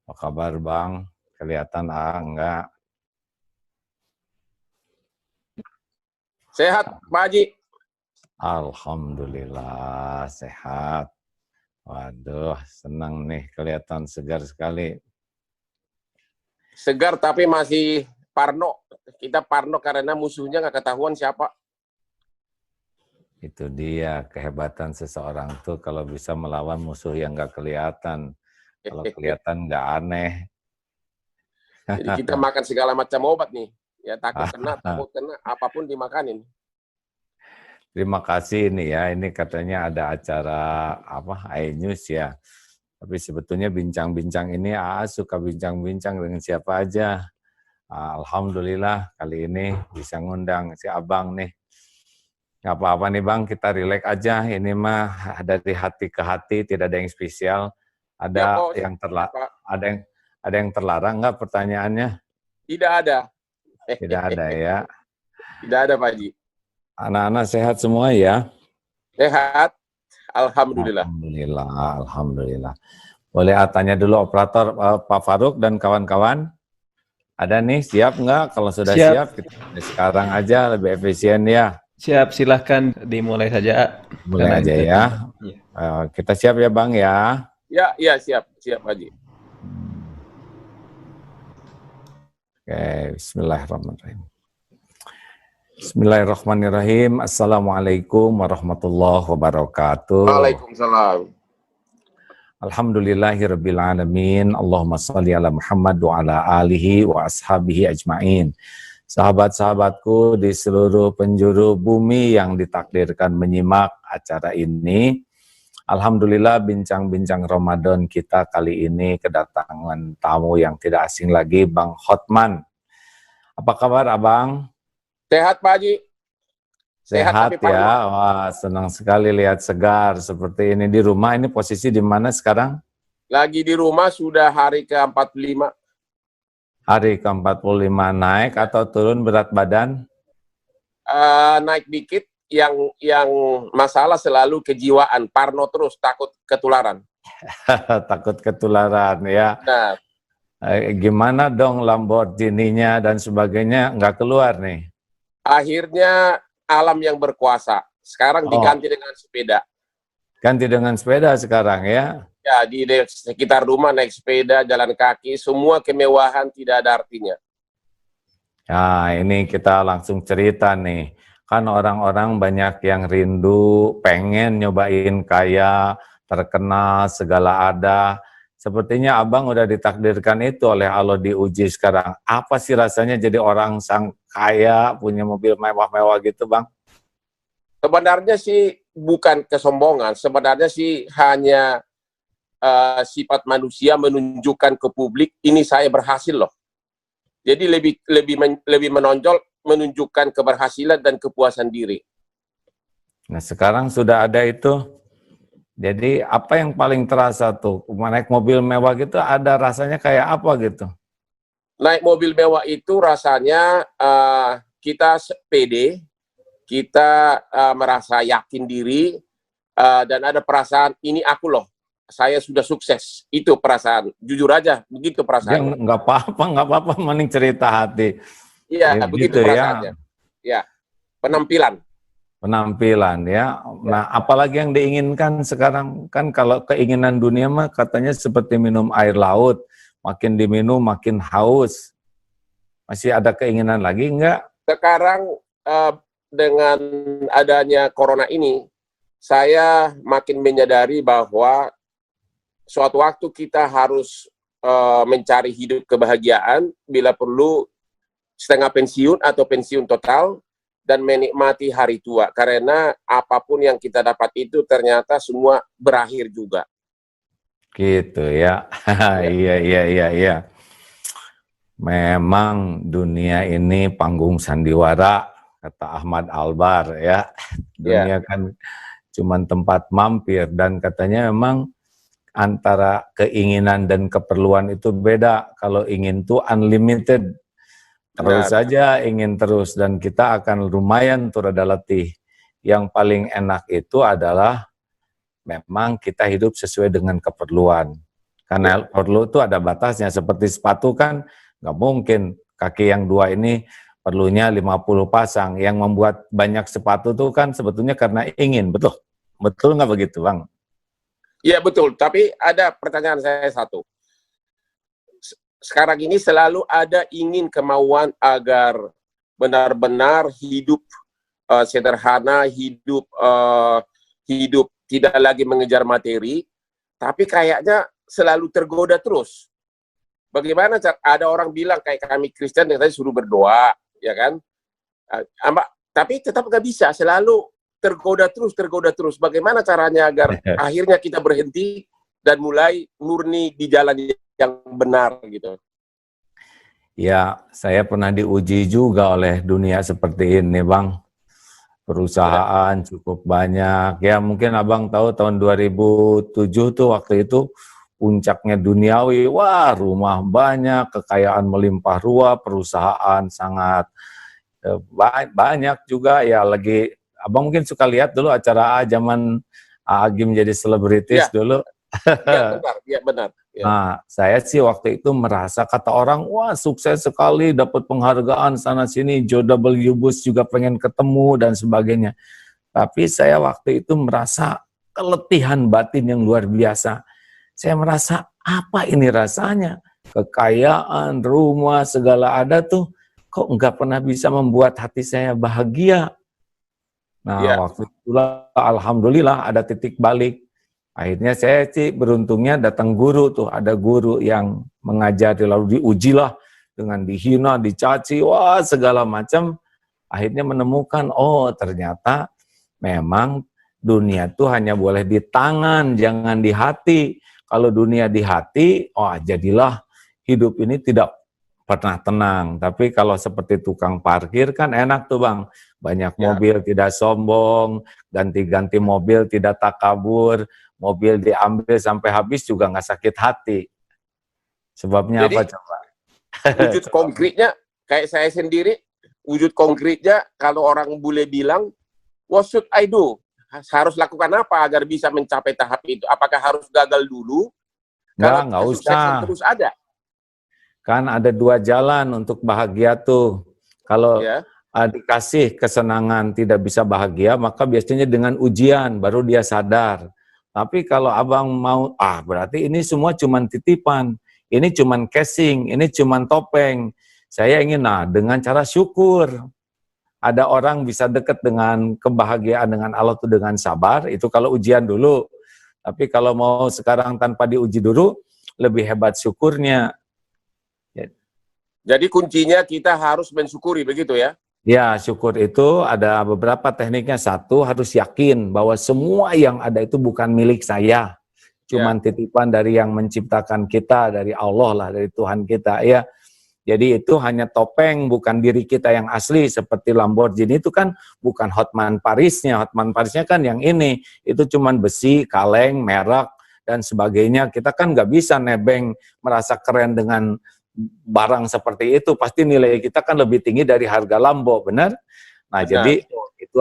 Apa kabar Bang? Kelihatan enggak? Sehat, Pak Haji. Alhamdulillah sehat. Waduh, senang nih, kelihatan segar sekali. Segar tapi masih parno. Kita parno karena musuhnya nggak ketahuan siapa. Itu dia kehebatan seseorang tuh kalau bisa melawan musuh yang nggak kelihatan. Kalau kelihatan nggak aneh. Jadi kita makan segala macam obat nih. Ya takut kena, apapun dimakanin. Terima kasih ini ya, ini katanya ada acara iNews ya. Tapi sebetulnya bincang-bincang ini suka bincang-bincang dengan siapa aja. Alhamdulillah kali ini bisa ngundang si Abang nih. Nggak apa-apa nih Bang, kita relax aja. Ini mah dari hati ke hati, tidak ada yang spesial. Ada Ya, ada yang terlarang nggak pertanyaannya? Tidak ada. Tidak ada ya. Tidak ada Pak Haji. Anak-anak sehat semua ya? Sehat. Alhamdulillah. Alhamdulillah. Boleh tanya dulu operator Pak Faruk dan kawan-kawan? Ada nih, siap nggak? Kalau sudah siap kita sekarang aja lebih efisien ya. Siap, silahkan dimulai saja. Mulai aja ya. Kita siap ya Bang ya? Ya siap Pak Haji. Oke, bismillahirrahmanirrahim. Bismillahirrahmanirrahim. Assalamualaikum warahmatullahi wabarakatuh. Waalaikumsalam. Alhamdulillahirabbil alamin. Allahumma shalli ala Muhammad wa ala alihi wa ashabihi ajmain. Sahabat-sahabatku di seluruh penjuru bumi yang ditakdirkan menyimak acara ini. Alhamdulillah bincang-bincang Ramadan kita kali ini kedatangan tamu yang tidak asing lagi, Bang Hotman. Apa kabar Abang? Sehat Pak Haji. Sehat ya, wah senang sekali lihat segar seperti ini di rumah. Ini posisi di mana sekarang? Lagi di rumah sudah hari ke-45. Hari ke-45, naik atau turun berat badan? Naik dikit, yang masalah selalu kejiwaan, parno terus, takut ketularan. Takut ketularan ya. Nah, gimana dong Lamborghini-nya dan sebagainya nggak keluar nih? Akhirnya alam yang berkuasa. Sekarang diganti dengan sepeda. Ganti dengan sepeda sekarang ya? Ya, di sekitar rumah naik sepeda, jalan kaki, semua kemewahan tidak ada artinya. Nah, ini kita langsung cerita nih. Kan orang-orang banyak yang rindu, pengen nyobain kaya, terkenal, segala ada. Sepertinya Abang udah ditakdirkan itu oleh Allah diuji sekarang. Apa sih rasanya jadi orang sang kaya, punya mobil mewah-mewah gitu Bang? Sebenarnya sih bukan kesombongan, sebenarnya sih hanya sifat manusia menunjukkan ke publik, ini saya berhasil loh. Jadi lebih menonjol, menunjukkan keberhasilan dan kepuasan diri. Nah sekarang sudah ada itu. Jadi apa yang paling terasa tuh? Naik mobil mewah gitu ada rasanya kayak apa gitu? Naik mobil mewah itu rasanya kita pede, kita merasa yakin diri, dan ada perasaan ini aku loh, saya sudah sukses. Itu perasaan, jujur aja, begitu perasaan. Nggak apa-apa, mending cerita hati. Iya, begitu perasaannya. Ya, penampilan ya. Nah, apalagi yang diinginkan sekarang kan kalau keinginan dunia mah katanya seperti minum air laut, makin diminum makin haus. Masih ada keinginan lagi enggak? Sekarang dengan adanya corona ini, saya makin menyadari bahwa suatu waktu kita harus mencari hidup kebahagiaan, bila perlu setengah pensiun atau pensiun total, dan menikmati hari tua. Karena apapun yang kita dapat itu ternyata semua berakhir juga. Gitu ya. Iya. Memang dunia ini panggung sandiwara, kata Ahmad Albar ya. Dunia kan cuma tempat mampir, dan katanya memang antara keinginan dan keperluan itu beda. Kalau ingin tuh unlimited, terus saja ingin terus, dan kita akan lumayan tuh rada letih. Yang paling enak itu adalah memang kita hidup sesuai dengan keperluan. Karena perlu itu ada batasnya. Seperti sepatu kan nggak mungkin kaki yang 2 ini perlunya 50 pasang. Yang membuat banyak sepatu itu kan sebetulnya karena ingin, betul? Betul nggak begitu, Bang? Iya betul, tapi ada pertanyaan saya satu. Sekarang ini selalu ada ingin kemauan agar benar-benar hidup sederhana, hidup tidak lagi mengejar materi, tapi kayaknya selalu tergoda terus. Bagaimana ada orang bilang kayak kami Kristen yang tadi suruh berdoa, ya kan? Tapi tetap nggak bisa, selalu tergoda terus. Bagaimana caranya agar akhirnya kita berhenti dan mulai murni di jalan yang benar gitu? Ya, saya pernah diuji juga oleh dunia seperti ini, Bang. Perusahaan cukup banyak. Ya, mungkin Abang tahu tahun 2007 tuh waktu itu puncaknya duniawi. Wah, rumah banyak, kekayaan melimpah ruah, perusahaan sangat banyak juga. Ya, lagi Abang mungkin suka lihat dulu acara zaman Agim jadi selebritis dulu. Iya benar. Ya. Nah, saya sih waktu itu merasa kata orang, wah sukses sekali, dapat penghargaan sana-sini, George W. Bush juga pengen ketemu dan sebagainya. Tapi saya waktu itu merasa keletihan batin yang luar biasa. Saya merasa, apa ini rasanya? Kekayaan, rumah, segala ada tuh, kok nggak pernah bisa membuat hati saya bahagia. Nah, waktu itulah alhamdulillah ada titik balik. Akhirnya saya sih beruntungnya datang guru tuh, ada guru yang mengajari lalu diujilah dengan dihina, dicaci, wah segala macam. Akhirnya menemukan, oh ternyata memang dunia tuh hanya boleh di tangan, jangan di hati. Kalau dunia di hati, oh jadilah hidup ini tidak pernah tenang. Tapi kalau seperti tukang parkir kan enak tuh Bang. Banyak mobil tidak sombong, ganti-ganti mobil tidak takabur, mobil diambil sampai habis juga nggak sakit hati. Sebabnya jadi, apa coba? Wujud konkretnya, kayak saya sendiri, wujud konkretnya kalau orang bule bilang, what should I do? Harus lakukan apa agar bisa mencapai tahap itu? Apakah harus gagal dulu? Nggak usah. Terus ada. Kan ada 2 jalan untuk bahagia tuh. Kalau dikasih kesenangan tidak bisa bahagia, maka biasanya dengan ujian baru dia sadar. Tapi kalau Abang mau, berarti ini semua cuman titipan, ini cuman casing, ini cuman topeng. Saya ingin, dengan cara syukur. Ada orang bisa dekat dengan kebahagiaan dengan Allah itu dengan sabar, itu kalau ujian dulu. Tapi kalau mau sekarang tanpa diuji dulu, lebih hebat syukurnya. Jadi kuncinya kita harus mensyukuri, begitu ya? Ya, syukur itu ada beberapa tekniknya. Satu, harus yakin bahwa semua yang ada itu bukan milik saya. Cuman titipan dari yang menciptakan kita, dari Allah lah, dari Tuhan kita. Ya, jadi itu hanya topeng, bukan diri kita yang asli. Seperti Lamborghini itu kan bukan Hotman Parisnya. Hotman Parisnya kan yang ini. Itu cuman besi, kaleng, merek, dan sebagainya. Kita kan nggak bisa nebeng merasa keren dengan barang seperti itu, pasti nilai kita kan lebih tinggi dari harga Lambo, benar? Nah, jadi itu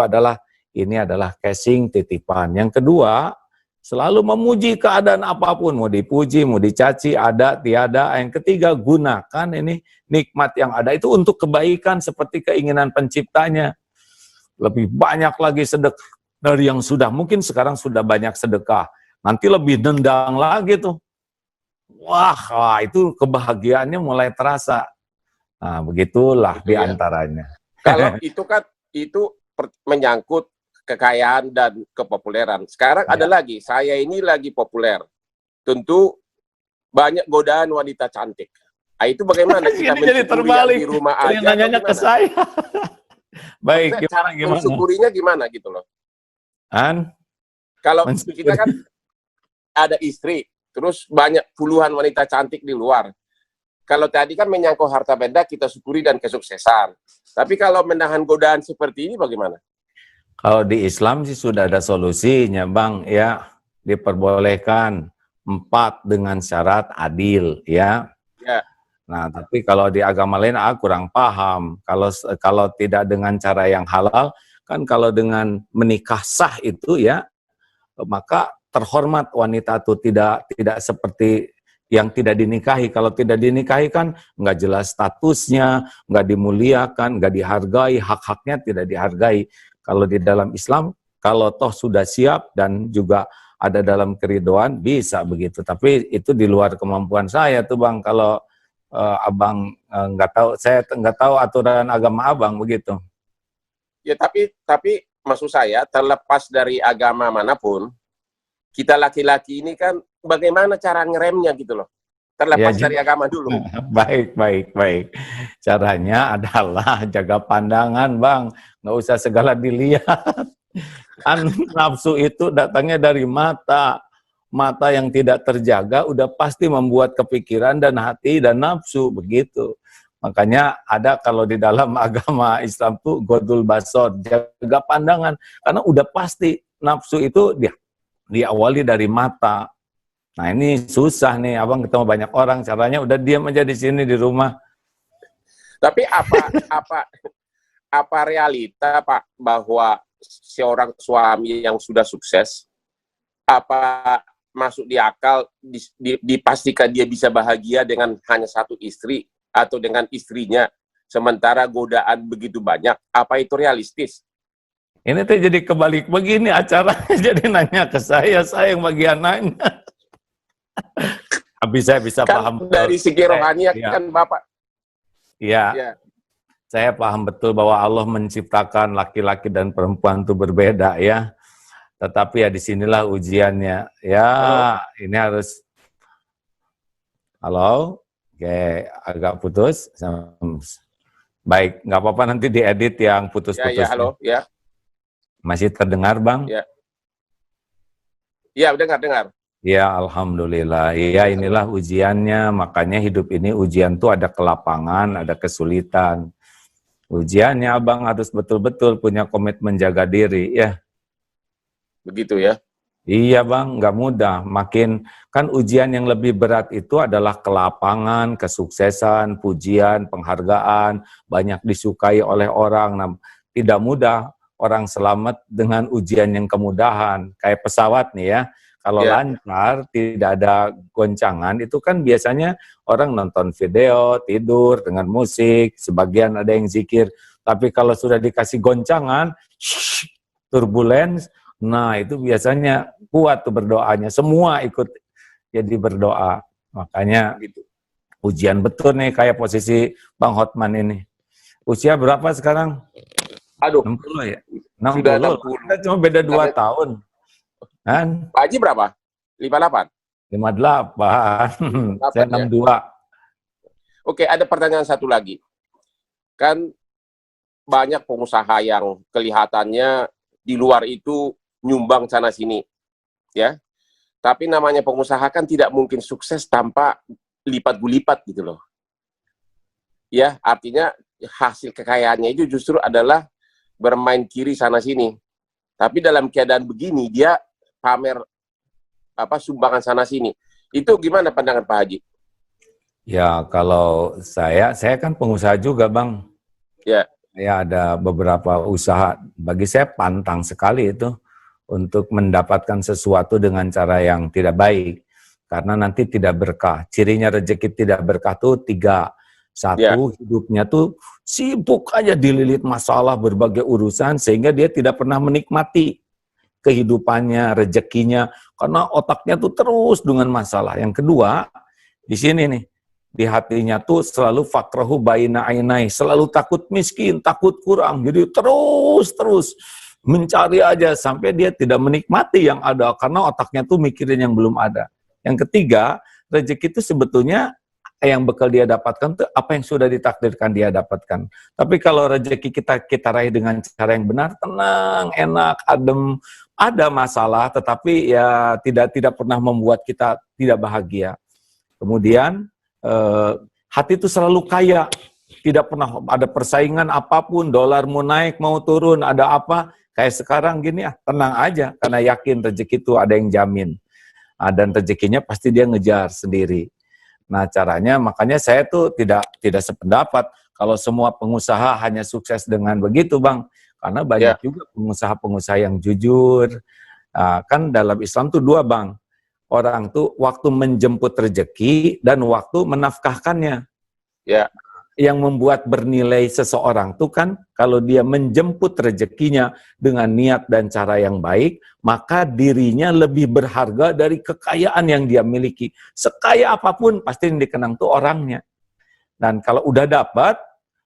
ini adalah casing titipan. Yang kedua, selalu memuji keadaan apapun, mau dipuji, mau dicaci, ada, tiada. Yang ketiga, gunakan ini nikmat yang ada itu untuk kebaikan seperti keinginan penciptanya. Lebih banyak lagi sedekah dari yang sudah, mungkin sekarang sudah banyak sedekah, nanti lebih nendang lagi tuh. Wah, itu kebahagiaannya mulai terasa. Nah, begitulah diantaranya. Kalau itu kan, itu menyangkut kekayaan dan kepopuleran. Sekarang ada lagi, saya ini lagi populer. Tentu banyak godaan wanita cantik. Nah, itu bagaimana kita mensyukuri di rumah aja? Nanya ke saya. Baik, cara mensyukurinya gimana gitu loh? Kalau kita kan ada istri, terus banyak puluhan wanita cantik di luar. Kalau tadi kan menyangkut harta benda, kita syukuri dan kesuksesan. Tapi kalau menahan godaan seperti ini bagaimana? Kalau di Islam sih sudah ada solusinya, Bang. Ya, diperbolehkan 4 dengan syarat adil, ya. Nah, tapi kalau di agama lain, kurang paham. Kalau tidak dengan cara yang halal, kan kalau dengan menikah sah itu ya, maka terhormat wanita itu tidak seperti yang tidak dinikahi. Kalau tidak dinikahi kan nggak jelas statusnya, nggak dimuliakan, nggak dihargai, hak-haknya tidak dihargai. Kalau di dalam Islam, kalau toh sudah siap dan juga ada dalam keridoan, bisa begitu. Tapi itu di luar kemampuan saya tuh Bang, kalau Abang nggak tahu, saya nggak tahu aturan agama Abang begitu. Ya, tapi maksud saya, terlepas dari agama manapun, kita laki-laki ini kan bagaimana cara ngeremnya gitu loh. Terlepas dari agama dulu. Baik. Caranya adalah jaga pandangan Bang, nggak usah segala dilihat. Kan nafsu itu datangnya dari mata. Mata yang tidak terjaga udah pasti membuat kepikiran dan hati dan nafsu, begitu. Makanya ada kalau di dalam agama Islam tuh godul basor, jaga pandangan. Karena udah pasti nafsu itu diawali dari mata. Nah ini susah nih, Abang ketemu banyak orang, caranya udah diam aja di sini di rumah. Tapi apa realita Pak bahwa seorang suami yang sudah sukses, apa masuk di akal dipastikan dia bisa bahagia dengan hanya satu istri atau dengan istrinya, sementara godaan begitu banyak? Apa itu realistis? Ini tuh jadi kebalik begini acaranya, jadi nanya ke saya yang bagian nanya. Tapi saya bisa Kan paham dari segi rohani ya. kan Bapak. Iya. Saya paham betul bahwa Allah menciptakan laki-laki dan perempuan itu berbeda ya. Tetapi ya disinilah ujiannya. Ya, halo? Ini harus. Halo? Oke, agak putus. Baik, nggak apa-apa nanti diedit yang putus-putus. Ya, halo, ya. Masih terdengar, Bang? Ya. Iya, dengar. Ya, alhamdulillah. Iya, inilah ujiannya. Makanya hidup ini ujian tuh ada kelapangan, ada kesulitan. Ujiannya Abang harus betul-betul punya komitmen jaga diri, ya. Begitu ya? Iya Bang, nggak mudah. Makin kan ujian yang lebih berat itu adalah kelapangan, kesuksesan, pujian, penghargaan, banyak disukai oleh orang. Nah, tidak mudah orang selamat dengan ujian yang kemudahan. Kayak pesawat nih ya, kalau lancar, tidak ada goncangan, itu kan biasanya orang nonton video, tidur dengan musik, sebagian ada yang zikir. Tapi kalau sudah dikasih goncangan, turbulence, nah itu biasanya kuat tuh berdoanya, semua ikut jadi berdoa. Makanya ujian betul nih kayak posisi Bang Hotman ini. Usia berapa sekarang? Aduh, 60 ya? 60. Sudah 60. Kita cuma beda 2 tahun. Kan? Pak Haji berapa? 58? 58. Saya 62. Oke, ada pertanyaan satu lagi. Kan banyak pengusaha yang kelihatannya di luar itu nyumbang sana sini, ya. Tapi namanya pengusaha kan tidak mungkin sukses tanpa lipat gulipat gitu loh. Ya, artinya hasil kekayaannya itu justru adalah bermain kiri sana sini. Tapi dalam keadaan begini dia pamer sumbangan sana sini. Itu gimana pandangan Pak Haji? Ya, kalau saya kan pengusaha juga, Bang. Ya. Saya ada beberapa usaha, bagi saya pantang sekali itu untuk mendapatkan sesuatu dengan cara yang tidak baik. Karena nanti tidak berkah. Cirinya rezeki tidak berkah tuh 3. Satu, hidupnya tuh sibuk aja dililit masalah berbagai urusan, sehingga dia tidak pernah menikmati kehidupannya, rezekinya, karena otaknya tuh terus dengan masalah. Yang kedua, di sini nih, di hatinya tuh selalu fakrahu baina ainai, selalu takut miskin, takut kurang, jadi terus mencari aja sampai dia tidak menikmati yang ada, karena otaknya tuh mikirin yang belum ada. Yang ketiga, rezeki itu sebetulnya yang bakal dia dapatkan tuh apa yang sudah ditakdirkan dia dapatkan. Tapi kalau rezeki kita raih dengan cara yang benar, tenang, enak, adem, ada masalah tetapi ya tidak pernah membuat kita tidak bahagia. Kemudian hati itu selalu kaya, tidak pernah ada persaingan apapun, dolar mau naik mau turun, ada apa, kayak sekarang gini tenang aja, karena yakin rezeki itu ada yang jamin. Dan rezekinya pasti dia ngejar sendiri. Nah caranya, makanya saya tuh tidak sependapat kalau semua pengusaha hanya sukses dengan begitu Bang, karena banyak juga pengusaha-pengusaha yang jujur. Kan dalam Islam tuh 2 Bang, orang tuh waktu menjemput rezeki dan waktu menafkahkannya. Ya. Yang membuat bernilai seseorang tuh kan kalau dia menjemput rezekinya dengan niat dan cara yang baik, maka dirinya lebih berharga dari kekayaan yang dia miliki. Sekaya apapun pasti yang dikenang tuh orangnya. Dan kalau udah dapat,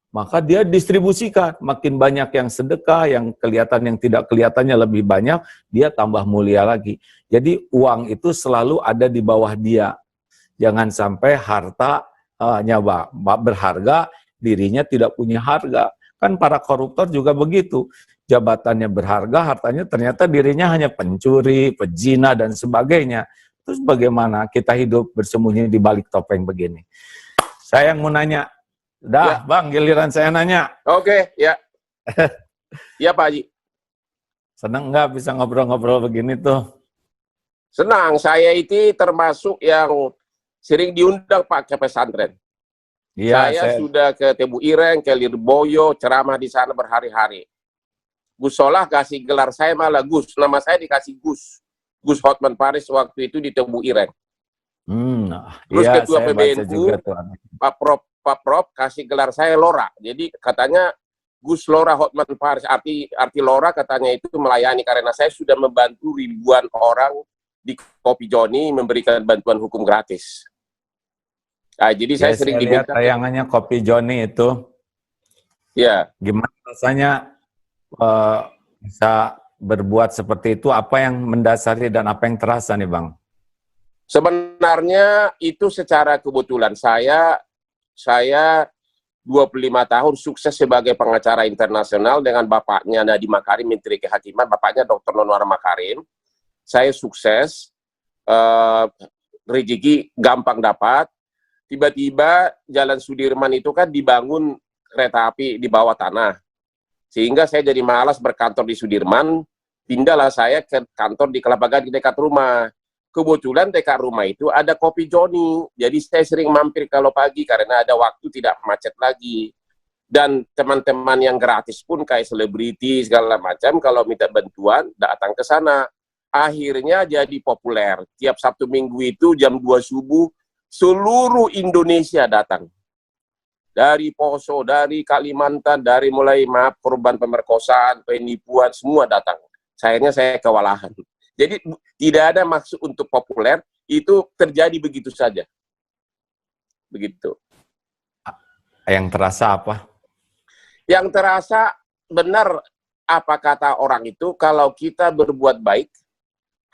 maka dia distribusikan. Makin banyak yang sedekah, yang kelihatan yang tidak kelihatannya lebih banyak, dia tambah mulia lagi. Jadi uang itu selalu ada di bawah dia. Jangan sampai harta nyawa berharga, dirinya tidak punya harga. Kan para koruptor juga begitu. Jabatannya berharga, hartanya ternyata dirinya hanya pencuri, pezina, dan sebagainya. Terus bagaimana kita hidup bersembunyi di balik topeng begini? Saya yang mau nanya. Dah, Bang, giliran saya nanya. Oke, ya. Ya, Pak Haji. Senang nggak bisa ngobrol-ngobrol begini tuh? Senang, saya itu termasuk yang sering diundang Pak ke pesantren. Iya, saya sudah ke Tebu Ireng, ke Lirboyo, ceramah di sana berhari-hari. Gus Solah kasih gelar saya malah Gus, nama saya dikasih Gus. Gus Hotman Paris waktu itu di Tebu Ireng. Terus iya, ketua PBNU, Pak Prof kasih gelar saya Lora. Jadi katanya Gus Lora Hotman Paris, arti Lora katanya itu melayani karena saya sudah membantu ribuan orang di Kopi Joni memberikan bantuan hukum gratis. Nah, jadi saya sering diminta. Tayangannya Kopi Joni itu. Ya. Gimana rasanya bisa berbuat seperti itu? Apa yang mendasari dan apa yang terasa nih, Bang? Sebenarnya itu secara kebetulan saya 25 tahun sukses sebagai pengacara internasional dengan bapaknya Nadiem Makarim, Menteri Kehakiman, bapaknya Dr. Nonwar Makarim. Saya sukses, rezeki gampang dapat. Tiba-tiba Jalan Sudirman itu kan dibangun kereta api di bawah tanah. Sehingga saya jadi malas berkantor di Sudirman, pindahlah saya ke kantor di Kelapa Gading dekat rumah. Kebetulan dekat rumah itu ada Kopi Joni. Jadi saya sering mampir kalau pagi karena ada waktu tidak macet lagi. Dan teman-teman yang gratis pun kayak selebriti segala macam kalau minta bantuan datang ke sana. Akhirnya jadi populer. Tiap Sabtu Minggu itu jam 2 subuh seluruh Indonesia datang. Dari Poso, dari Kalimantan, dari mulai korban pemerkosaan, penipuan, semua datang. Sayangnya saya kewalahan. Jadi tidak ada maksud untuk populer, itu terjadi begitu saja. Begitu. Yang terasa apa? Yang terasa benar apa kata orang itu, kalau kita berbuat baik,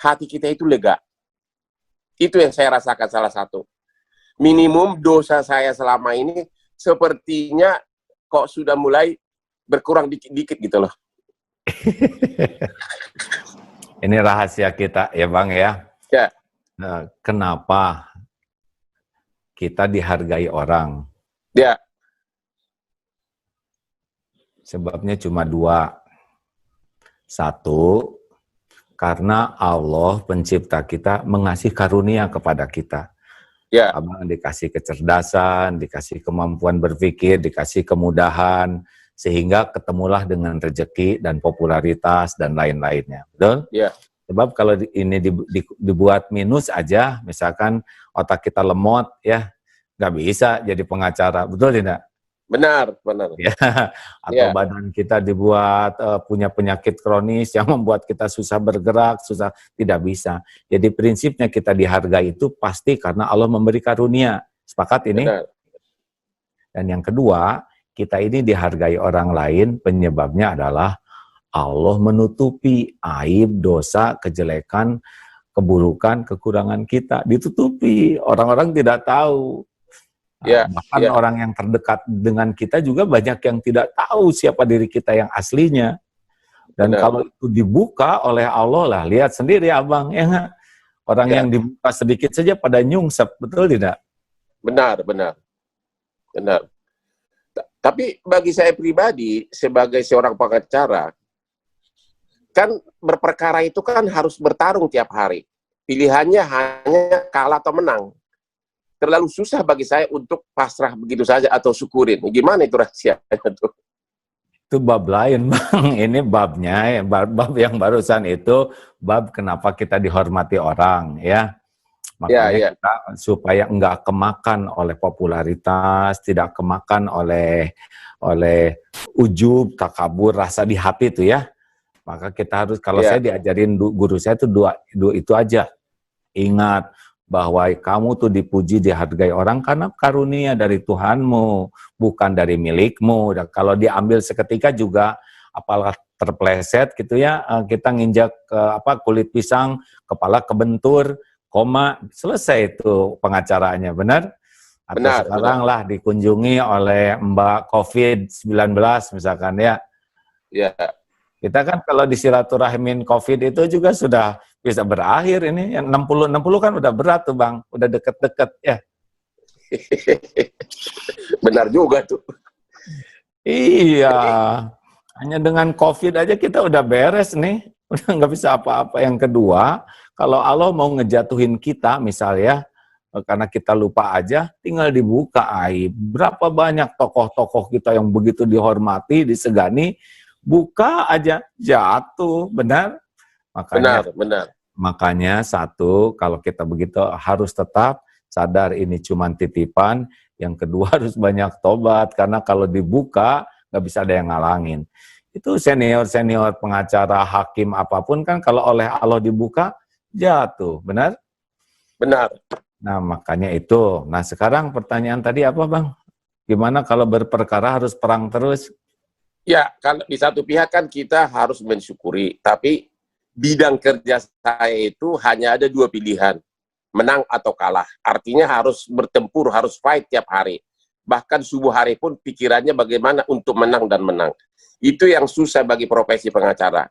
hati kita itu lega. Itu yang saya rasakan salah satu. Minimum dosa saya selama ini sepertinya kok sudah mulai berkurang dikit-dikit gitu loh. Ini rahasia kita ya Bang ya. Ya. Kenapa kita dihargai orang? Ya. Sebabnya cuma dua. Satu, karena Allah pencipta kita mengasih karunia kepada kita. Ya. Abang dikasih kecerdasan, dikasih kemampuan berpikir, dikasih kemudahan, sehingga ketemulah dengan rezeki dan popularitas dan lain-lainnya. Betul? Ya. Sebab kalau ini dibuat minus aja, misalkan otak kita lemot, ya nggak bisa jadi pengacara. Betul tidak? Benar, benar. Ya. Atau badan kita dibuat punya penyakit kronis yang membuat kita susah bergerak, susah, tidak bisa. Jadi prinsipnya kita dihargai itu pasti karena Allah memberi karunia. Sepakat ini? Benar. Dan yang kedua, kita ini dihargai orang lain, penyebabnya adalah Allah menutupi aib, dosa, kejelekan, keburukan, kekurangan kita. Ditutupi, orang-orang tidak tahu. Bahkan orang yang terdekat dengan kita juga banyak yang tidak tahu siapa diri kita yang aslinya. Dan kalau itu dibuka oleh Allah lah, lihat sendiri Abang, ya nggak? Orang yang dibuka sedikit saja pada nyungsep, betul tidak? Benar, benar. Benar. Tapi bagi saya pribadi, sebagai seorang pengacara, kan berperkara itu kan harus bertarung tiap hari. Pilihannya hanya kalah atau menang. Terlalu susah bagi saya untuk pasrah begitu saja atau syukurin. Gimana itu rahasianya tuh? Itu bab lain, Bang. Ini babnya, bab yang barusan itu, bab kenapa kita dihormati orang, ya. Makanya kita supaya enggak kemakan oleh popularitas, tidak kemakan oleh ujub, takabur, rasa di hati itu ya. Maka kita harus, kalau saya diajarin guru saya itu dua itu aja. Ingat bahwa kamu tuh dipuji, dihargai orang karena karunia dari Tuhanmu, bukan dari milikmu. Dan kalau diambil seketika juga, apalah terpleset gitu ya, kita nginjak ke kulit pisang, kepala kebentur, koma, selesai itu pengacaranya, benar? Atau sekarang lah dikunjungi oleh Mbak COVID-19 misalkan ya. Ya. Kita kan kalau disilaturahmin COVID itu juga sudah bisa berakhir ini. Yang 60 kan udah berat tuh Bang, udah deket-deket ya. Benar juga tuh. Iya. Hanya dengan COVID aja kita udah beres nih. Udah nggak bisa apa-apa. Yang kedua, kalau Allah mau ngejatuhin kita misalnya, karena kita lupa aja, tinggal dibuka aib. Berapa banyak tokoh-tokoh kita yang begitu dihormati, disegani, buka aja, jatuh, benar? Benar. Makanya satu, kalau kita begitu harus tetap sadar ini cuma titipan. Yang kedua harus banyak tobat, karena kalau dibuka, nggak bisa ada yang ngalangin. Itu senior-senior pengacara, hakim, apapun kan kalau oleh Allah dibuka, jatuh, benar? Benar. Nah, makanya itu. Nah, sekarang pertanyaan tadi apa, Bang? Gimana kalau berperkara harus perang terus? Ya, kalau di satu pihak kan kita harus mensyukuri, tapi bidang kerja saya itu hanya ada dua pilihan, menang atau kalah. Artinya harus bertempur, harus fight tiap hari. Bahkan subuh hari pun pikirannya bagaimana untuk menang dan menang. Itu yang susah bagi profesi pengacara.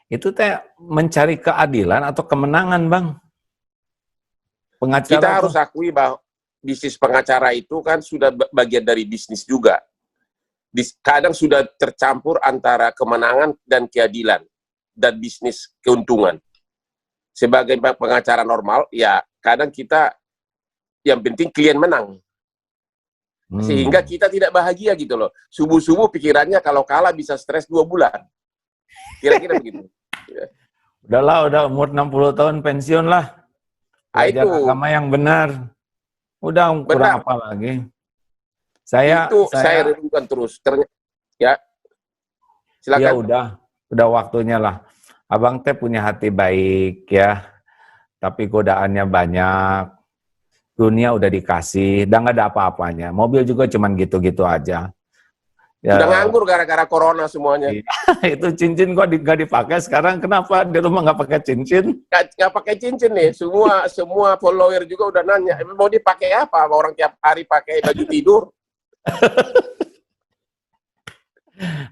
Itu teh mencari keadilan atau kemenangan, Bang? Pengacara kita harus akui bahwa bisnis pengacara itu kan sudah bagian dari bisnis juga. Kadang sudah tercampur antara kemenangan dan keadilan dan bisnis keuntungan. Sebagai pengacara normal, ya kadang kita yang penting klien menang. Sehingga kita tidak bahagia gitu loh. Subuh-subuh pikirannya kalau kalah bisa stres 2 bulan. Kira-kira begitu. Udahlah, udah umur 60 tahun pensiun lah. Belajar agama yang benar. Udah kurang apa lagi. Saya renungkan terus. Ya. Silakan. Ya udah waktunya lah. Abang teh punya hati baik ya. Tapi godaannya banyak. Dunia udah dikasih, dan nggak ada apa-apanya. Mobil juga cuman gitu-gitu aja. Ya, udah nganggur gara-gara corona semuanya. Itu cincin kok nggak dipakai sekarang? Kenapa di rumah nggak pakai cincin? Nggak pakai cincin nih. Semua follower juga udah nanya, mau dipakai apa? Orang tiap hari pakai baju tidur.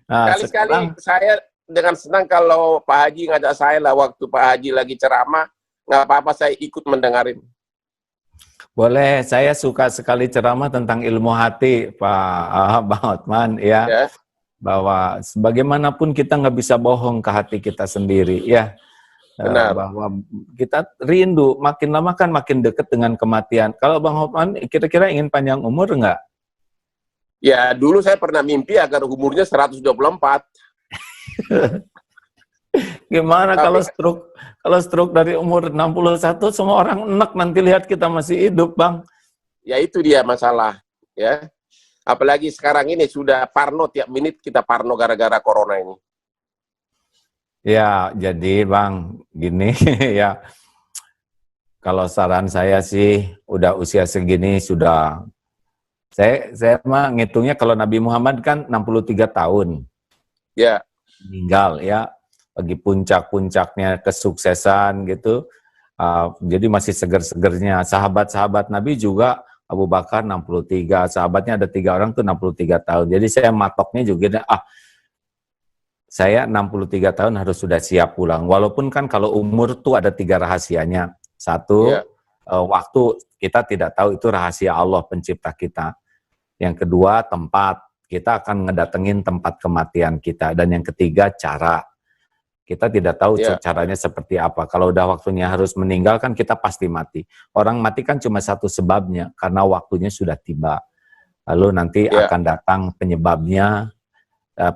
Nah, kali-kali saya dengan senang kalau Pak Haji ngajak saya lah waktu Pak Haji lagi ceramah, nggak apa-apa saya ikut mendengarin. Boleh, saya suka sekali ceramah tentang ilmu hati, Pak Bang Hotman, ya. Bahwa sebagaimanapun kita nggak bisa bohong ke hati kita sendiri, ya. Benar. Bahwa kita rindu, makin lama kan makin dekat dengan kematian. Kalau Bang Hotman kira-kira ingin panjang umur nggak? Ya, dulu saya pernah mimpi agar umurnya 124. Gimana kalau stroke dari umur 61 semua orang enak nanti lihat kita masih hidup, Bang. Ya itu dia masalah, ya. Apalagi sekarang ini sudah parno, tiap menit kita parno gara-gara corona ini. Ya, jadi Bang, gini ya. Kalau saran saya sih udah usia segini sudah saya mah ngitungnya kalau Nabi Muhammad kan 63 tahun. Ya. Meninggal ya. Lagi puncak-puncaknya kesuksesan gitu, jadi masih seger-segernya. Sahabat-sahabat Nabi juga Abu Bakar 63, sahabatnya ada 3 orang tuh 63 tahun. Jadi saya matoknya juga, saya 63 tahun harus sudah siap pulang. Walaupun kan kalau umur tuh ada 3 rahasianya. Satu, waktu kita tidak tahu, itu rahasia Allah pencipta kita. Yang kedua, tempat, kita akan ngedatengin tempat kematian kita. Dan yang ketiga, cara. Kita tidak tahu caranya seperti apa. Kalau udah waktunya harus meninggal kan kita pasti mati. Orang mati kan cuma satu sebabnya, karena waktunya sudah tiba. Lalu nanti akan datang penyebabnya,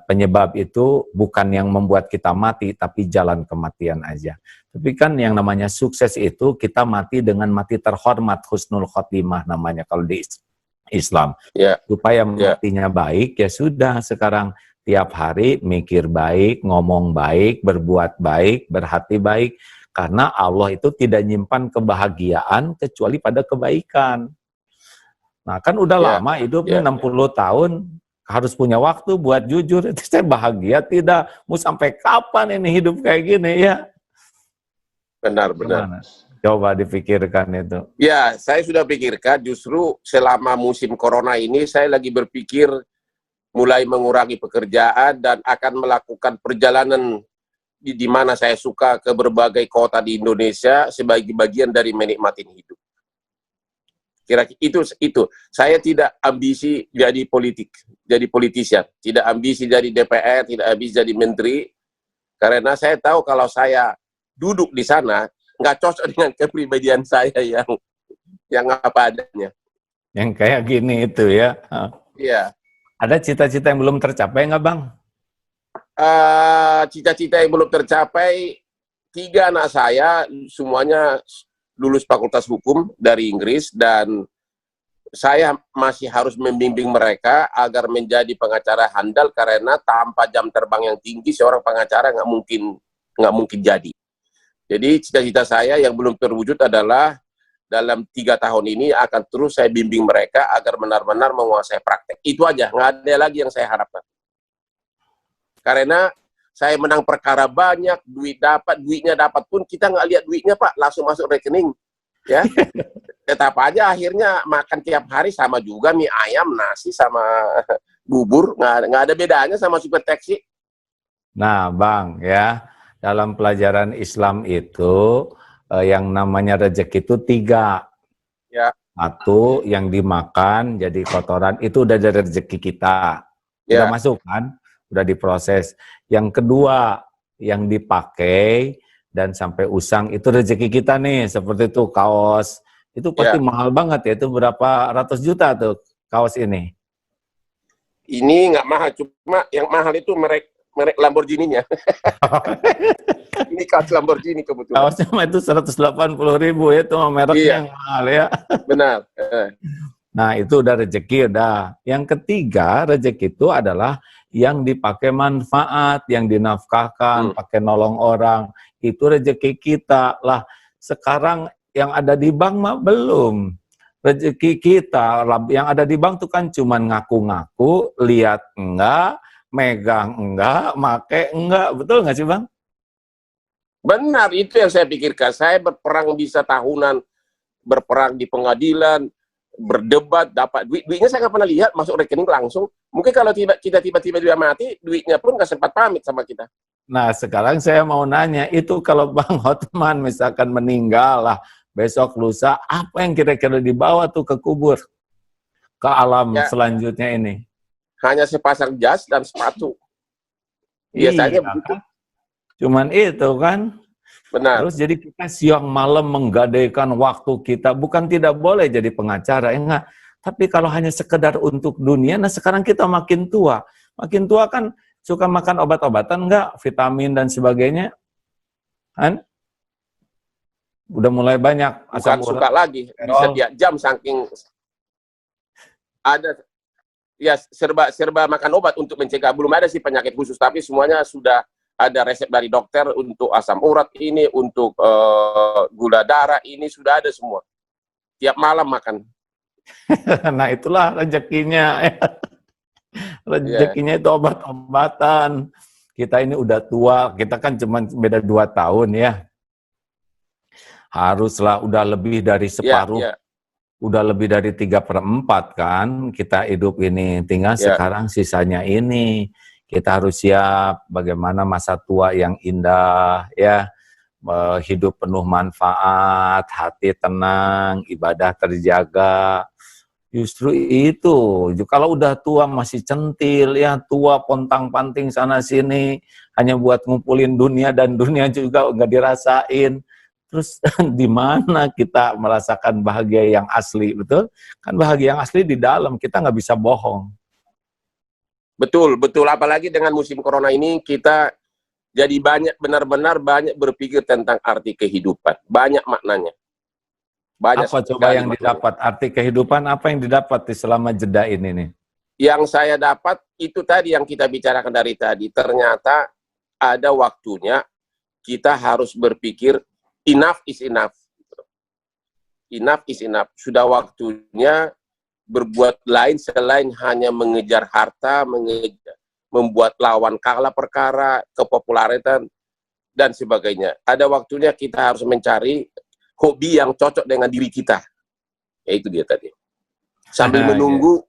penyebab itu bukan yang membuat kita mati, tapi jalan kematian aja. Tapi kan yang namanya sukses itu kita mati dengan mati terhormat, husnul khotimah namanya kalau di Islam. Supaya matinya baik, ya sudah sekarang tiap hari mikir baik, ngomong baik, berbuat baik, berhati baik. Karena Allah itu tidak nyimpan kebahagiaan kecuali pada kebaikan. Nah kan udah lama hidupnya 60 tahun, harus punya waktu buat jujur. Itu saya bahagia tidak? Mau sampai kapan ini hidup kayak gini ya? Benar. Coba dipikirkan itu. Ya, saya sudah pikirkan justru selama musim corona ini saya lagi berpikir mulai mengurangi pekerjaan dan akan melakukan perjalanan di mana saya suka ke berbagai kota di Indonesia sebagai bagian dari menikmati hidup. Kira-kira itu. Saya tidak ambisi jadi politician, tidak ambisi jadi DPR, tidak ambisi jadi menteri, karena saya tahu kalau saya duduk di sana nggak cocok dengan kepribadian saya yang apa adanya. Yang kayak gini itu ya. Iya. Ada cita-cita yang belum tercapai nggak, Bang? Cita-cita yang belum tercapai, 3 anak saya semuanya lulus Fakultas Hukum dari Inggris, dan saya masih harus membimbing mereka agar menjadi pengacara handal, karena tanpa jam terbang yang tinggi seorang pengacara nggak mungkin jadi. Jadi cita-cita saya yang belum terwujud adalah dalam 3 tahun ini akan terus saya bimbing mereka agar benar-benar menguasai praktek. Itu aja, nggak ada lagi yang saya harapkan. Karena saya menang perkara banyak, duitnya dapat pun kita nggak lihat duitnya Pak, langsung masuk rekening, ya. Tetap aja akhirnya makan tiap hari sama juga mie ayam, nasi sama bubur, nggak ada bedanya sama super taxi. Nah, Bang, ya dalam pelajaran Islam itu yang namanya rezeki itu 3. Ya. 1 yang dimakan jadi kotoran itu udah dari rezeki kita, udah masuk kan? Udah diproses. Yang kedua, yang dipakai dan sampai usang itu rezeki kita nih, seperti itu kaos. Itu pasti mahal banget ya, itu berapa ratus juta tuh kaos ini. Ini nggak mahal, cuma yang mahal itu merek Lamborghini-nya. Ini kaos Lamborghini kebetulan. Kaosnya itu 180.000 ya, itu mereknya yang mahal ya. Benar. Nah itu udah rezeki udah. Yang ketiga rezeki itu adalah yang dipakai manfaat, yang dinafkahkan, pakai nolong orang, itu rezeki kita. Lah sekarang yang ada di bank mah belum. Rezeki kita, yang ada di bank tuh kan cuman ngaku-ngaku, lihat enggak, megang enggak, make enggak, betul nggak sih Bang? Benar, itu yang saya pikirkan. Saya berperang bisa tahunan, berperang di pengadilan, berdebat, dapat duitnya saya nggak pernah lihat masuk rekening langsung. Mungkin kalau kita tiba-tiba dia mati, duitnya pun nggak sempat pamit sama kita. Nah sekarang saya mau nanya, itu kalau Bang Hotman misalkan meninggal lah, besok lusa, apa yang kira-kira dibawa tuh ke kubur? Ke alam selanjutnya ini? Hanya sepasang jas dan sepatu. Biasanya begitu. Cuman itu kan? Benar. Terus jadi kita siang malam menggadaikan waktu kita, bukan tidak boleh jadi pengacara, enggak. Tapi kalau hanya sekedar untuk dunia, nah sekarang kita makin tua kan suka makan obat-obatan enggak, vitamin dan sebagainya, kan? Udah mulai banyak. Bukan suka lagi, bisa tiap jam saking ada, ya serba makan obat untuk mencegah. Belum ada sih penyakit khusus, tapi semuanya sudah ada resep dari dokter untuk asam urat ini, untuk gula darah ini, sudah ada semua. Tiap malam makan. Nah itulah rezekinya. Rezekinya itu obat-obatan. Kita ini udah tua, kita kan cuma beda 2 tahun ya. Haruslah udah lebih dari separuh, udah lebih dari 3/4 kan kita hidup ini. Tinggal sekarang sisanya ini. Kita harus siap bagaimana masa tua yang indah ya. Hidup penuh manfaat, hati tenang, ibadah terjaga. Justru itu, kalau udah tua masih centil, ya tua pontang-panting sana-sini, hanya buat ngumpulin dunia dan dunia juga nggak dirasain. Terus di mana kita merasakan bahagia yang asli, betul? Kan bahagia yang asli di dalam, kita nggak bisa bohong. Betul, betul. Apalagi dengan musim corona ini kita jadi benar-benar banyak berpikir tentang arti kehidupan. Banyak maknanya. Banyak Apa coba sekali yang maknanya. didapat? Arti kehidupan apa yang didapat di selama jeda ini nih? Yang saya dapat itu tadi yang kita bicarakan dari tadi. Ternyata ada waktunya kita harus berpikir enough is enough. Enough is enough. Sudah waktunya berbuat lain selain hanya mengejar harta, membuat lawan kalah perkara, kepopularitan, dan sebagainya. Ada waktunya kita harus mencari hobi yang cocok dengan diri kita. Ya itu dia tadi. Sambil menunggu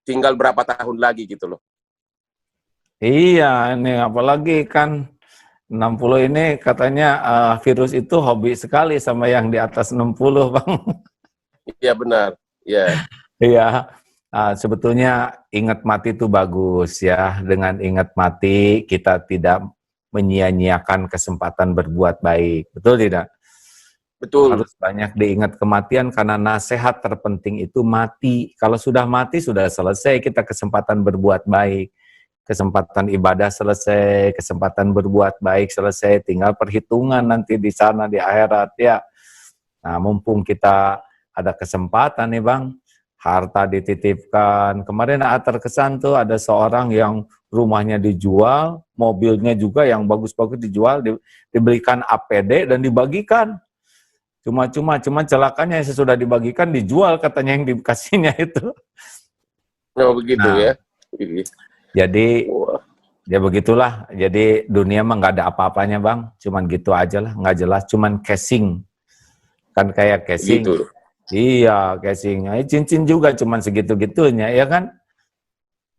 tinggal berapa tahun lagi gitu loh. Iya, ini apalagi kan 60 ini katanya virus itu hobi sekali sama yang di atas 60, Bang. Iya benar. Iya. Iya, sebetulnya ingat mati itu bagus ya. Dengan ingat mati kita tidak menyia-nyiakan kesempatan berbuat baik. Betul tidak? Betul. Harus banyak diingat kematian karena nasihat terpenting itu mati. Kalau sudah mati sudah selesai kita kesempatan berbuat baik. Kesempatan ibadah selesai, kesempatan berbuat baik selesai, tinggal perhitungan nanti di sana di akhirat ya. Nah, mumpung kita ada kesempatan nih Bang, harta dititipkan. Kemarin terkesan tuh ada seorang yang rumahnya dijual, mobilnya juga yang bagus-bagus dijual, diberikan APD dan dibagikan. Cuma celakanya sesudah dibagikan dijual katanya yang dikasihnya itu. Oh begitu ya. Jadi ya begitulah. Jadi dunia mah nggak ada apa-apanya Bang. Cuman gitu aja lah, nggak jelas. Cuman casing. Kan kayak casing. Gitu. Iya casing. Cincin juga cuman segitu-gitunya ya kan.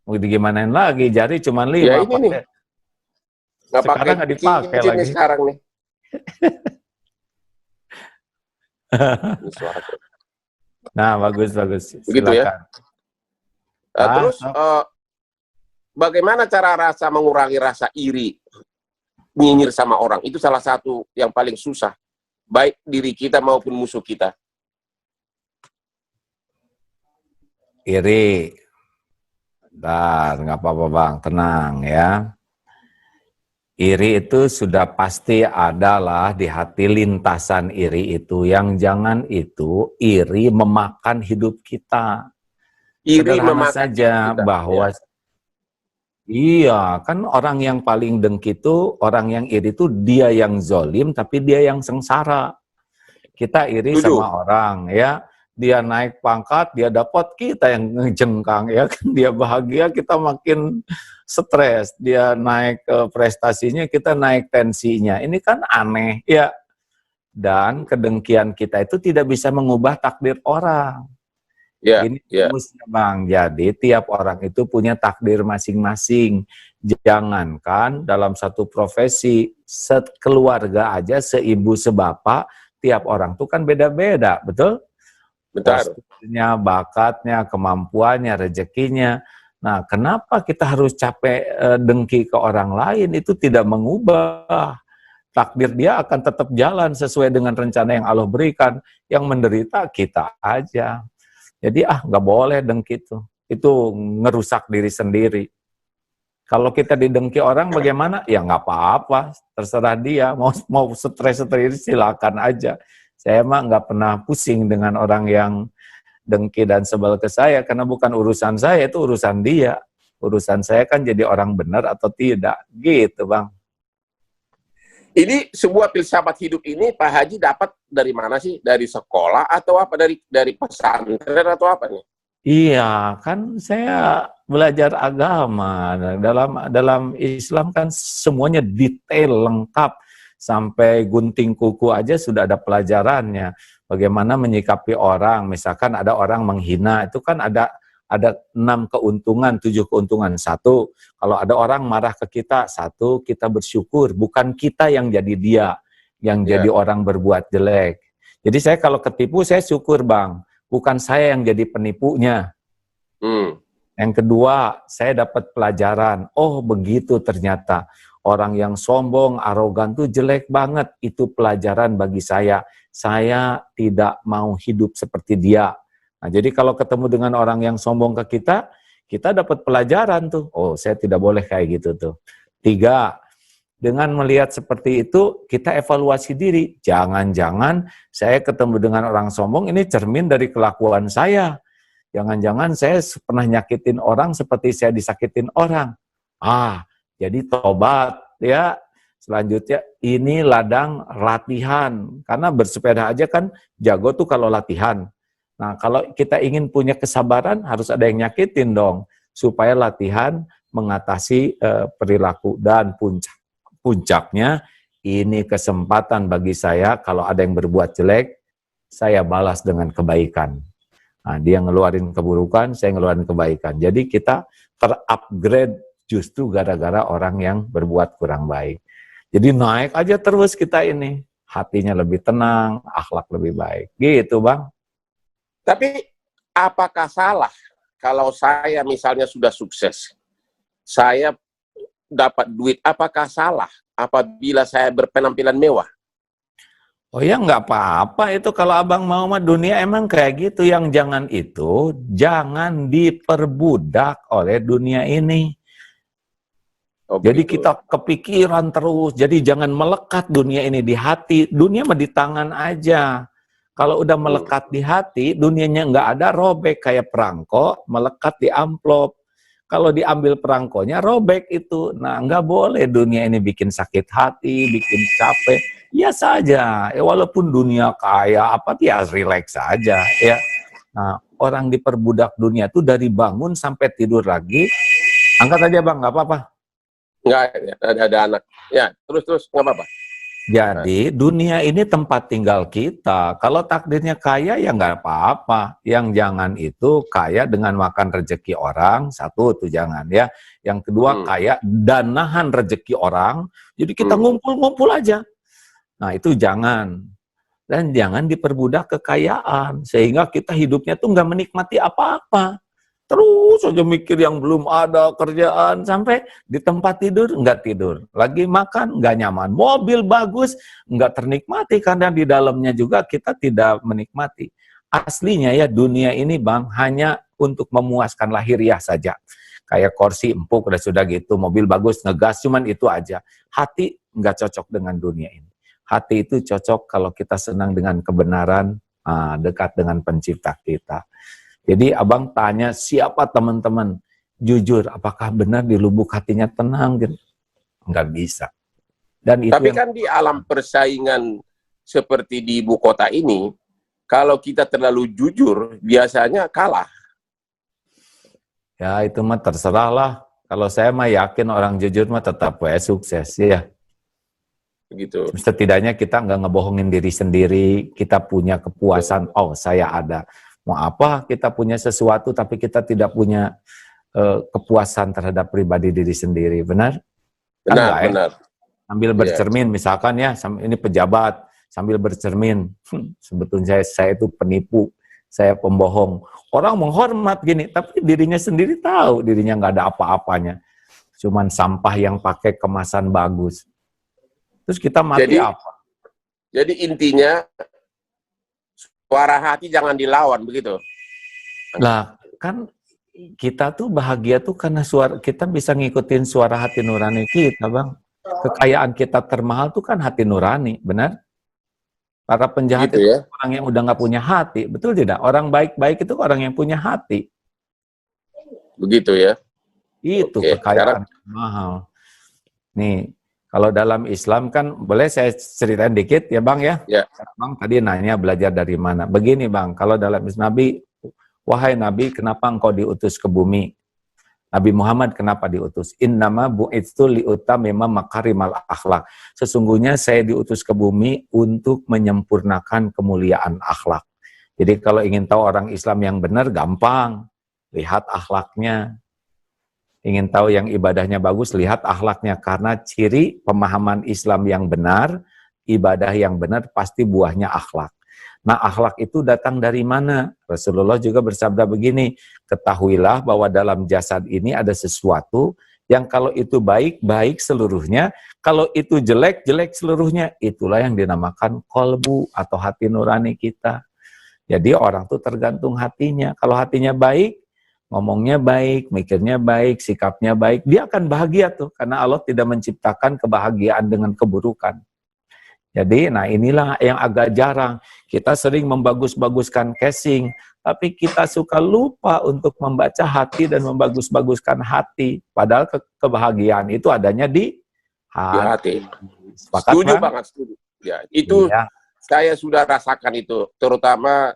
Mau digimanain lagi? Jari cuman 5. Ya ini nih. Sekarang nggak dipakai lagi. Sekarang nih. Nah bagus. Begitu ya. Terus bagaimana cara mengurangi rasa iri, nyinyir sama orang? Itu salah satu yang paling susah, baik diri kita maupun musuh kita. Iri, nggak apa-apa Bang, tenang ya. Iri itu sudah pasti adalah di hati lintasan iri itu. Yang jangan itu iri memakan hidup kita. Iri sederhana memakan saja kita, bahwa ya. Iya kan orang yang paling dengki itu, orang yang iri itu dia yang zolim tapi dia yang sengsara. Kita iri sama orang ya, dia naik pangkat, dia dapat, kita yang ngejengkang ya kan, dia bahagia kita makin stres, dia naik prestasinya kita naik tensinya. Ini kan aneh ya. Dan kedengkian kita itu tidak bisa mengubah takdir orang. Ini rumusnya Bang. Jadi tiap orang itu punya takdir masing-masing. Jangankan dalam satu profesi, sekeluarga aja, seibu sebapak, tiap orang itu kan beda-beda, betul? Betul. Posturnya, bakatnya, kemampuannya, rezekinya. Nah, kenapa kita harus capek dengki ke orang lain? Itu tidak mengubah. Takdir dia akan tetap jalan sesuai dengan rencana yang Allah berikan. Yang menderita kita aja. Jadi nggak boleh dengki itu ngerusak diri sendiri. Kalau kita didengki orang bagaimana? Ya nggak apa-apa, terserah dia. Mau stres silakan aja. Saya mah nggak pernah pusing dengan orang yang dengki dan sebel ke saya, karena bukan urusan saya, itu urusan dia. Urusan saya kan jadi orang benar atau tidak, gitu Bang. Ini sebuah filsafat hidup ini Pak Haji dapat dari mana sih? Dari sekolah atau apa? Dari pesantren atau apa nih? Iya, kan saya belajar agama. Dalam Islam kan semuanya detail, lengkap. Sampai gunting kuku aja sudah ada pelajarannya. Bagaimana menyikapi orang, misalkan ada orang menghina, itu kan ada 6 keuntungan, 7 keuntungan. 1, kalau ada orang marah ke kita, 1, kita bersyukur, bukan kita yang jadi dia, yang jadi orang berbuat jelek. Jadi saya kalau ketipu, saya syukur Bang, bukan saya yang jadi penipunya. Yang kedua, saya dapat pelajaran, oh begitu ternyata, orang yang sombong, arogan tuh jelek banget, itu pelajaran bagi saya tidak mau hidup seperti dia. Nah, jadi kalau ketemu dengan orang yang sombong ke kita kita dapat pelajaran tuh. Oh, saya tidak boleh kayak gitu tuh. 3, dengan melihat seperti itu, kita evaluasi diri. Jangan-jangan saya ketemu dengan orang sombong, ini cermin dari kelakuan saya. Jangan-jangan saya pernah nyakitin orang seperti saya disakitin orang. Jadi tobat ya. Selanjutnya, ini ladang latihan. Karena bersepeda aja kan jago tuh kalau latihan. Nah, kalau kita ingin punya kesabaran, harus ada yang nyakitin dong. Supaya latihan mengatasi perilaku. Dan puncaknya, ini kesempatan bagi saya, kalau ada yang berbuat jelek, saya balas dengan kebaikan. Nah, dia ngeluarin keburukan, saya ngeluarin kebaikan. Jadi kita terupgrade justru gara-gara orang yang berbuat kurang baik. Jadi naik aja terus kita ini. Hatinya lebih tenang, akhlak lebih baik. Gitu, Bang. Tapi apakah salah kalau saya misalnya sudah sukses, saya dapat duit, apakah salah apabila saya berpenampilan mewah? Oh ya, nggak apa-apa itu kalau abang mau mah, dunia emang kayak gitu. Yang jangan itu, jangan diperbudak oleh dunia ini. Oh, Jadi begitu. kita kepikiran terus, jadi jangan melekat dunia ini di hati, dunia mah di tangan aja. Kalau udah melekat di hati, dunianya nggak ada, robek kayak perangko, melekat di amplop. Kalau diambil perangkonya, robek itu. Nah, nggak boleh dunia ini bikin sakit hati, bikin capek. Ya saja, walaupun dunia kaya, ya relax saja. Ya. Nah, orang diperbudak dunia tuh dari bangun sampai tidur lagi. Angkat aja Bang, nggak apa-apa. Enggak, ada anak. Ya, terus nggak apa-apa. Jadi dunia ini tempat tinggal kita. Kalau takdirnya kaya ya nggak apa-apa. Yang jangan itu kaya dengan makan rezeki orang, satu tuh jangan ya. Yang kedua kaya dan nahan rezeki orang. Jadi kita ngumpul-ngumpul aja. Nah itu jangan. Dan jangan diperbudak kekayaan sehingga kita hidupnya tuh nggak menikmati apa-apa. Terus aja mikir yang belum ada kerjaan, sampai di tempat tidur nggak tidur, lagi makan nggak nyaman, mobil bagus nggak ternikmati karena di dalamnya juga kita tidak menikmati. Aslinya ya dunia ini Bang hanya untuk memuaskan lahiriah saja. Kayak kursi empuk udah sudah gitu, mobil bagus ngegas, cuman itu aja. Hati nggak cocok dengan dunia ini. Hati itu cocok kalau kita senang dengan kebenaran, dekat dengan pencipta kita. Jadi abang tanya siapa teman-teman, jujur apakah benar di lubuk hatinya tenang gitu? Nggak bisa. Dan itu tapi kan di alam persaingan seperti di ibu kota ini, kalau kita terlalu jujur biasanya kalah. Ya itu mah terserah lah. Kalau saya mah yakin orang jujur mah tetap sukses ya. Begitu. Setidaknya kita nggak ngebohongin diri sendiri, kita punya kepuasan, oh saya ada. Mau apa kita punya sesuatu tapi kita tidak punya kepuasan terhadap pribadi diri sendiri, benar? Benar. Sambil bercermin misalkan ya, ini pejabat, sambil bercermin, sebetulnya saya itu penipu, saya pembohong. Orang menghormat gini, tapi dirinya sendiri tahu dirinya nggak ada apa-apanya. Cuman sampah yang pakai kemasan bagus. Terus kita mati apa? Jadi intinya suara hati jangan dilawan, begitu. Lah, kan kita tuh bahagia tuh karena kita bisa ngikutin suara hati nurani kita, Bang. Kekayaan kita termahal tuh kan hati nurani, benar? Para penjahat gitu itu ya? orang yang udah nggak punya hati, betul tidak? Orang baik-baik itu orang yang punya hati. Begitu ya? Itu kekayaan termahal. Nih, kalau dalam Islam kan, boleh saya ceritain dikit ya Bang ya? Ya. Bang tadi nanya belajar dari mana. Begini Bang, kalau dalam Islam Nabi, wahai Nabi kenapa engkau diutus ke bumi? Nabi Muhammad kenapa diutus? Innama bu'itsu liutamima makarimal akhlak. Sesungguhnya saya diutus ke bumi untuk menyempurnakan kemuliaan akhlak. Jadi kalau ingin tahu orang Islam yang benar, gampang. Lihat akhlaknya. Ingin tahu yang ibadahnya bagus, lihat akhlaknya. Karena ciri pemahaman Islam yang benar, ibadah yang benar pasti buahnya akhlak. Nah akhlak itu datang dari mana? Rasulullah juga bersabda begini, ketahuilah bahwa dalam jasad ini ada sesuatu yang kalau itu baik, baik seluruhnya. Kalau itu jelek, jelek seluruhnya. Itulah yang dinamakan kolbu atau hati nurani kita. Jadi orang tuh tergantung hatinya. Kalau hatinya baik, ngomongnya baik, mikirnya baik, sikapnya baik, dia akan bahagia tuh, karena Allah tidak menciptakan kebahagiaan dengan keburukan. Jadi, nah inilah yang agak jarang. Kita sering membagus-baguskan casing, tapi kita suka lupa untuk membaca hati dan membagus-baguskan hati. Padahal kebahagiaan itu adanya di hati. Sepakat, Setuju Bang? banget, setuju. Ya, itu Iya. saya sudah rasakan itu, terutama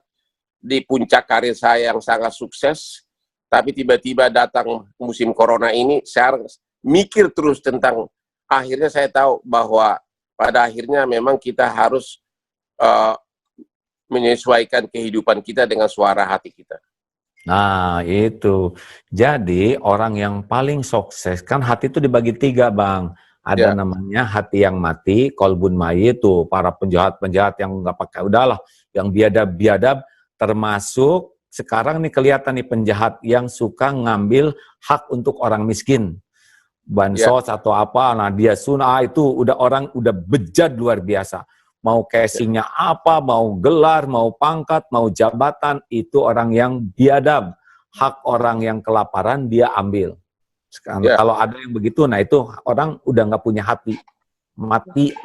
di puncak karir saya yang sangat sukses, tapi tiba-tiba datang musim corona ini, saya mikir terus tentang, akhirnya saya tahu bahwa pada akhirnya memang kita harus menyesuaikan kehidupan kita dengan suara hati kita. Nah, itu. Jadi, orang yang paling sukses, kan hati itu dibagi 3, Bang. Ada namanya hati yang mati, kolbun mayit tuh, para penjahat-penjahat yang nggak pakai, udahlah, yang biadab-biadab, termasuk sekarang nih kelihatan nih penjahat yang suka ngambil hak untuk orang miskin. Bansos atau apa, nah dia sunah itu udah orang udah bejat luar biasa. Mau casingnya apa, mau gelar, mau pangkat, mau jabatan, itu orang yang biadab. Hak orang yang kelaparan dia ambil. Sekarang, kalau ada yang begitu, nah itu orang udah nggak punya hati, mati.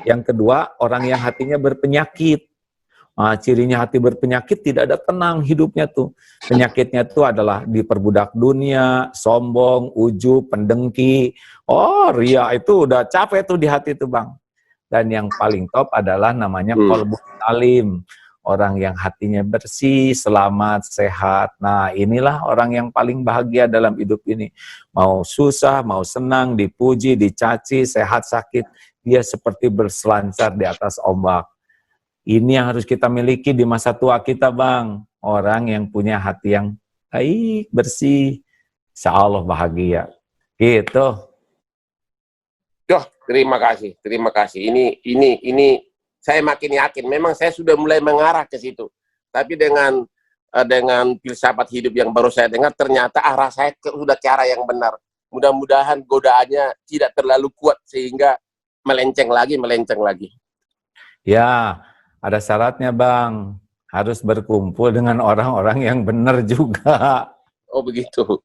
Yang kedua, orang yang hatinya berpenyakit. Nah, cirinya hati berpenyakit tidak ada tenang hidupnya tuh. Penyakitnya itu adalah diperbudak dunia, sombong, ujub, pendengki. Oh, ria itu udah capek tuh di hati tuh, Bang. Dan yang paling top adalah namanya qalbun salim. Orang yang hatinya bersih, selamat, sehat. Nah, inilah orang yang paling bahagia dalam hidup ini. Mau susah, mau senang, dipuji, dicaci, sehat, sakit, dia seperti berselancar di atas ombak. Ini yang harus kita miliki di masa tua kita, Bang. Orang yang punya hati yang baik, bersih, insya Allah bahagia. Gitu. Terima kasih, terima kasih. Ini saya makin yakin. Memang saya sudah mulai mengarah ke situ. Tapi dengan filsafat hidup yang baru saya dengar, ternyata arah saya sudah ke arah yang benar. Mudah-mudahan godaannya tidak terlalu kuat sehingga melenceng lagi. Ya, ada syaratnya, Bang. Harus berkumpul dengan orang-orang yang benar juga. Oh, begitu.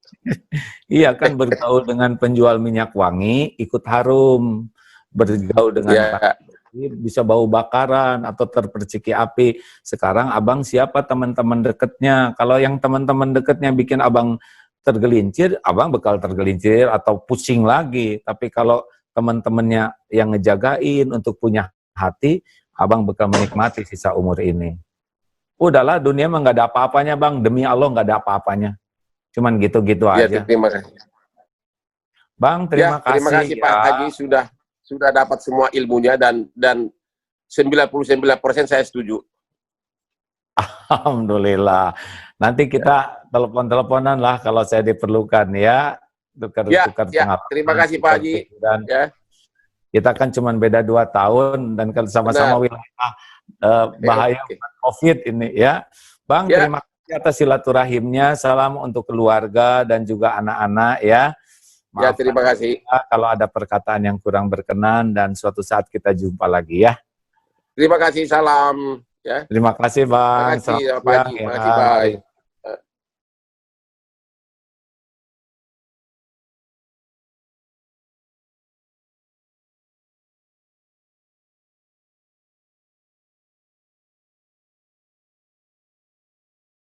Iya kan, bergaul dengan penjual minyak wangi, ikut harum. Bergaul dengan bisa bau bakaran atau terperciki api. Sekarang abang siapa teman-teman dekatnya? Kalau yang teman-teman dekatnya bikin abang tergelincir, abang bakal tergelincir atau pusing lagi. Tapi kalau teman-temannya yang ngejagain untuk punya hati, abang bakal menikmati sisa umur ini. Udahlah, dunia mah nggak ada apa-apanya, Bang. Demi Allah nggak ada apa-apanya. Cuman gitu-gitu aja. Terima kasih. Bang, terima kasih. Terima kasih Pak Haji sudah dapat semua ilmunya dan 99% saya setuju. Alhamdulillah. Nanti kita telepon-teleponan lah kalau saya diperlukan ya. Tukar-tukar pengalaman. Terima kasih Pak Haji. Dan kita kan cuma beda 2 tahun dan kalau sama-sama wilayah bahaya COVID ini ya. Bang, terima kasih atas silaturahimnya. Salam untuk keluarga dan juga anak-anak ya. Maaf, terima kasih. Kalau ada perkataan yang kurang berkenan dan suatu saat kita jumpa lagi ya. Terima kasih, salam. Terima kasih, Bang. Terima kasih, Pak Haji. Terima kasih, bye.